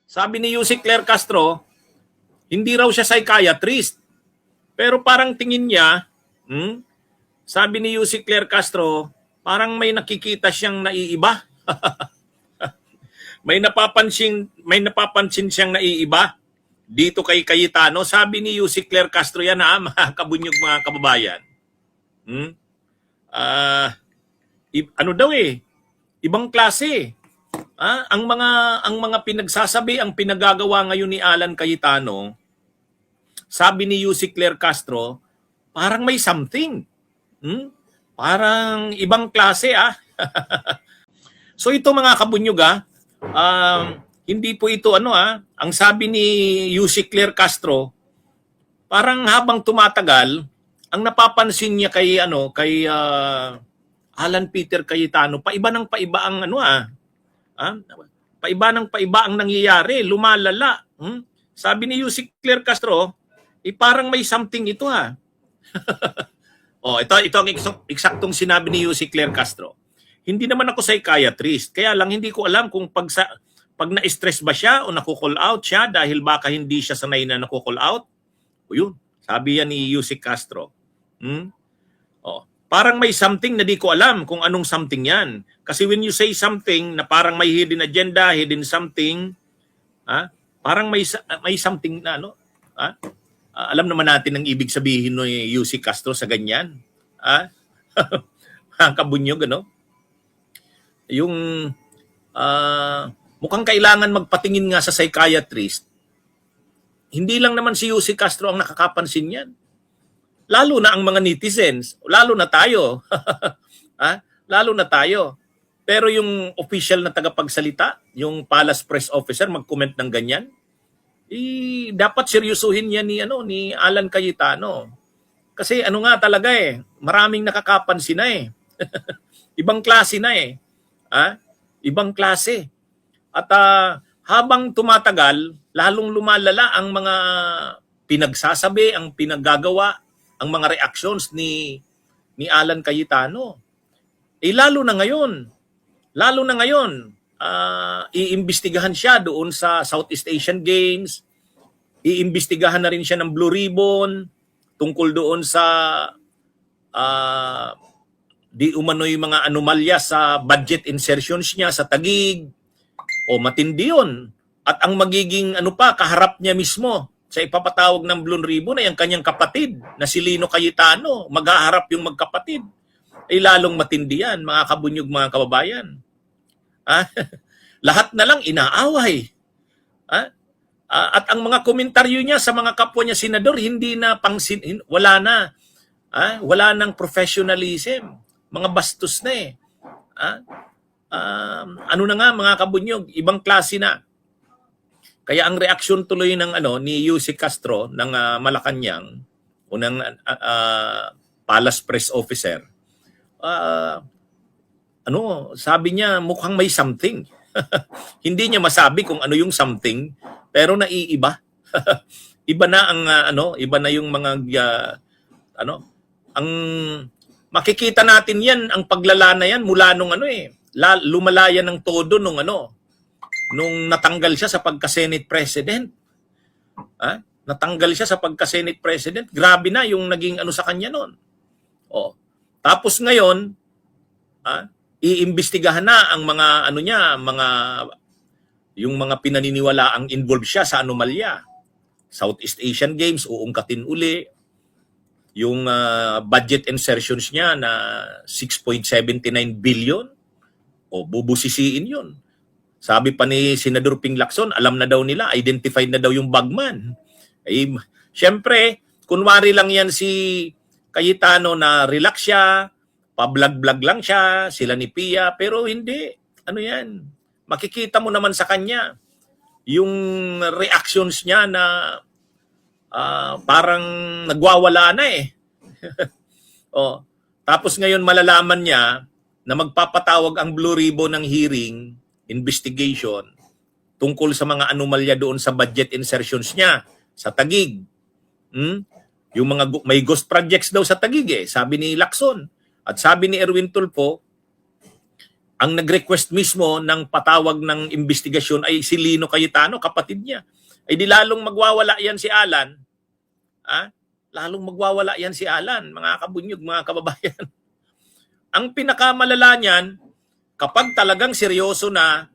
Sabi ni Yusek Claire Castro, hindi raw siya psychiatrist. Pero parang tingin niya, sabi ni Yusek Claire Castro, parang may nakikita siyang naiiba. may napapansin siyang naiiba dito kay Cayetano. Sabi ni Yusek Claire Castro yan, mga kabunyog, mga kababayan. Ano daw ibang klase. Ang mga pinagsasabi, ang pinagagawa ngayon ni Alan Cayetano, sabi ni Yusek Claire Castro, parang may something. Parang ibang klase So ito mga kabunyog hindi po ito ang sabi ni Yusek Claire Castro, parang habang tumatagal, ang napapansin niya kay Alan Peter Cayetano, paiba ng paiba ang paiba ng paiba ang nangyayari, lumalala. Sabi ni Yusek Claire Castro, parang may something ito ito ang eksaktong sinabi ni Yusek Claire Castro. Hindi naman ako psychiatrist, kaya lang hindi ko alam kung pag na-stress ba siya o naku-call out siya dahil baka hindi siya sanay na naku-call out. O yun, sabi yan ni Yusek Castro. Parang may something na di ko alam kung anong something yan. Kasi when you say something na parang may hidden agenda, hidden something, parang may something na alam naman natin ang ibig sabihin ni Yusek Castro sa ganyan. Kabunyog, yung mukhang kailangan magpatingin nga sa psychiatrist. Hindi lang naman si Yusek Castro ang nakakapansin yan. Lalo na ang mga netizens, lalo na tayo. Lalo na tayo. Pero yung official na tagapagsalita, yung Palace Press Officer, mag-comment ng ganyan, dapat seryosuhin yan ni Alan Cayetano. Kasi nga talaga maraming nakakapansin na Ibang klase na Ibang klase. At habang tumatagal, lalong lumalala ang mga pinagsasabi, ang pinaggagawa, ang mga reactions ni Alan Cayetano. Lalo na ngayon, iimbestigahan siya doon sa Southeast Asian Games, iimbestigahan na rin siya ng Blue Ribbon tungkol doon sa di umano'y mga anomalya sa budget insertions niya sa Taguig. Matindi yun. At ang magiging kaharap niya mismo sa ipapatawag ng Blue Ribbon ay ang kanyang kapatid na si Lino Cayetano. Maghaharap yung magkapatid. Lalong matindi yan, mga kabunyog, mga kababayan. Lahat na lang inaaway. At ang mga komentaryo niya sa mga kapwa niya senador, hindi na wala nang professionalism. Mga bastos na mga kabunyog, ibang klase na. Kaya ang reaksyon tuloy ng ni Yusek Castro ng Malacanang o ng Palace Press Officer, sabi niya mukhang may something. Hindi niya masabi kung ano yung something, pero naiiba. Iba na iba na yung mga ang makikita natin yan, ang paglalana yan mula nung lumalaya ng todo nung natanggal siya sa pagka-Senate President. Natanggal siya sa pagka-Senate President. Grabe na yung naging sa kanya noon. Tapos ngayon, iimbestigahan na ang mga yung mga pinaniniwala ang involved siya sa anomalya. Southeast Asian Games, uungkatin uli. Yung budget insertions niya na 6.79 billion, bubusisiin yun. Sabi pa ni Senador Ping Lacson, alam na daw nila, identified na daw yung bagman. Siyempre, kunwari lang yan si Cayetano na relax siya, pa-vlog-vlog lang siya, sila ni Pia, pero hindi. Yan? Makikita mo naman sa kanya yung reactions niya na parang nagwawala na Tapos ngayon malalaman niya na magpapatawag ang Blue Ribbon ng hearing, investigation, tungkol sa mga anomalya doon sa budget insertions niya sa Taguig. Yung mga may ghost projects daw sa Taguig sabi ni Lacson. At sabi ni Erwin Tulfo, Ang nag-request mismo ng patawag ng investigasyon ay si Lino Cayetano, kapatid niya. Ay di lalong magwawala yan si Alan. Lalong magwawala yan si Alan, mga kabunyog, mga kababayan. Ang pinakamalala niyan, kapag talagang seryoso na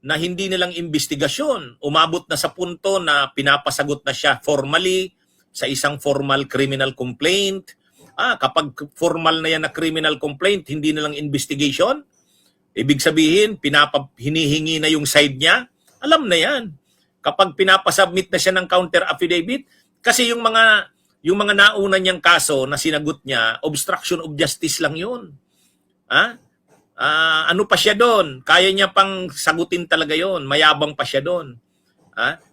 hindi nilang investigasyon, umabot na sa punto na pinapasagot na siya formally sa isang formal criminal complaint. Kapag formal na yan na criminal complaint, hindi nilang investigation, ibig sabihin, hinihingi na yung side niya, alam na yan. Kapag pinapasubmit na siya ng counter affidavit, kasi yung mga nauna niyang kaso na sinagot niya, obstruction of justice lang yun. Ano pa siya doon? Kaya niya pang sagutin talaga yon, mayabang pa siya doon.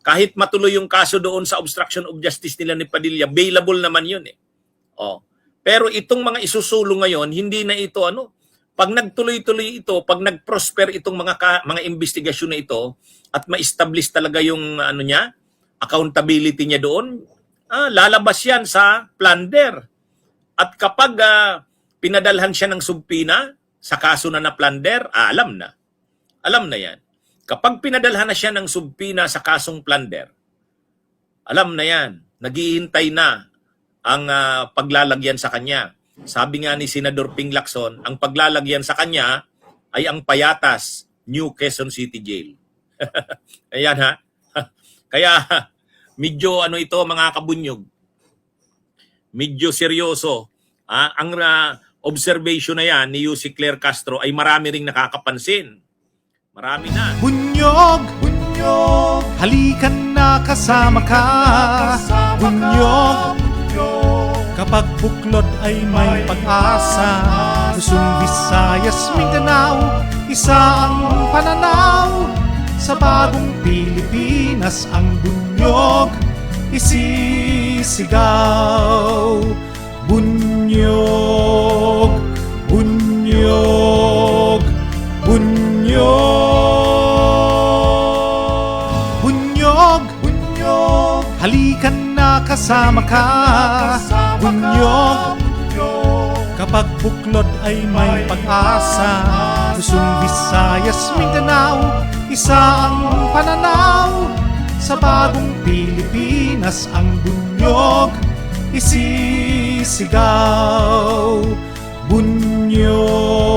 Kahit matuloy yung kaso doon sa obstruction of justice nila ni Padilla, bailable naman yun eh. Pero itong mga isusulong ngayon, hindi na ito pag nagtuloy-tuloy ito, pag nag-prosper itong mga investigasyon na ito at ma-establish talaga yung accountability niya doon, lalabas yan sa plunder. At kapag pinadalhan siya ng subpina sa kaso na na-plunder, alam na. Alam na yan. Kapag pinadalhan na siya ng subpina sa kasong plunder, alam na yan. Naghihintay na ang paglalagyan sa kanya. Sabi nga ni Senador Ping Lacson, ang paglalagyan sa kanya ay ang Payatas, New Quezon City Jail. Ayan ha. Kaya medyo ito mga kabunyog. Medyo seryoso. Ang observation na yan ni Yussi Claire Castro ay marami ring nakakapansin. Marami na. Bunyog, bunyog, halikan na kasama ka. Bunyog, kapag buklod ay may pag-asa. Luzon, Visayas, Mindanao, isa ang pananaw. Sa bagong Pilipinas ang bunyog isisigaw. Bunyog, bunyog, bunyog. Bunyog, bunyog, halikan na kasama ka. Bunyog, kapag buklod ay may pag-asa. Luzon, Visayas, Mindanao, isa ang pananaw. Sa bagong Pilipinas ang bunyog isisigaw. Bunyog.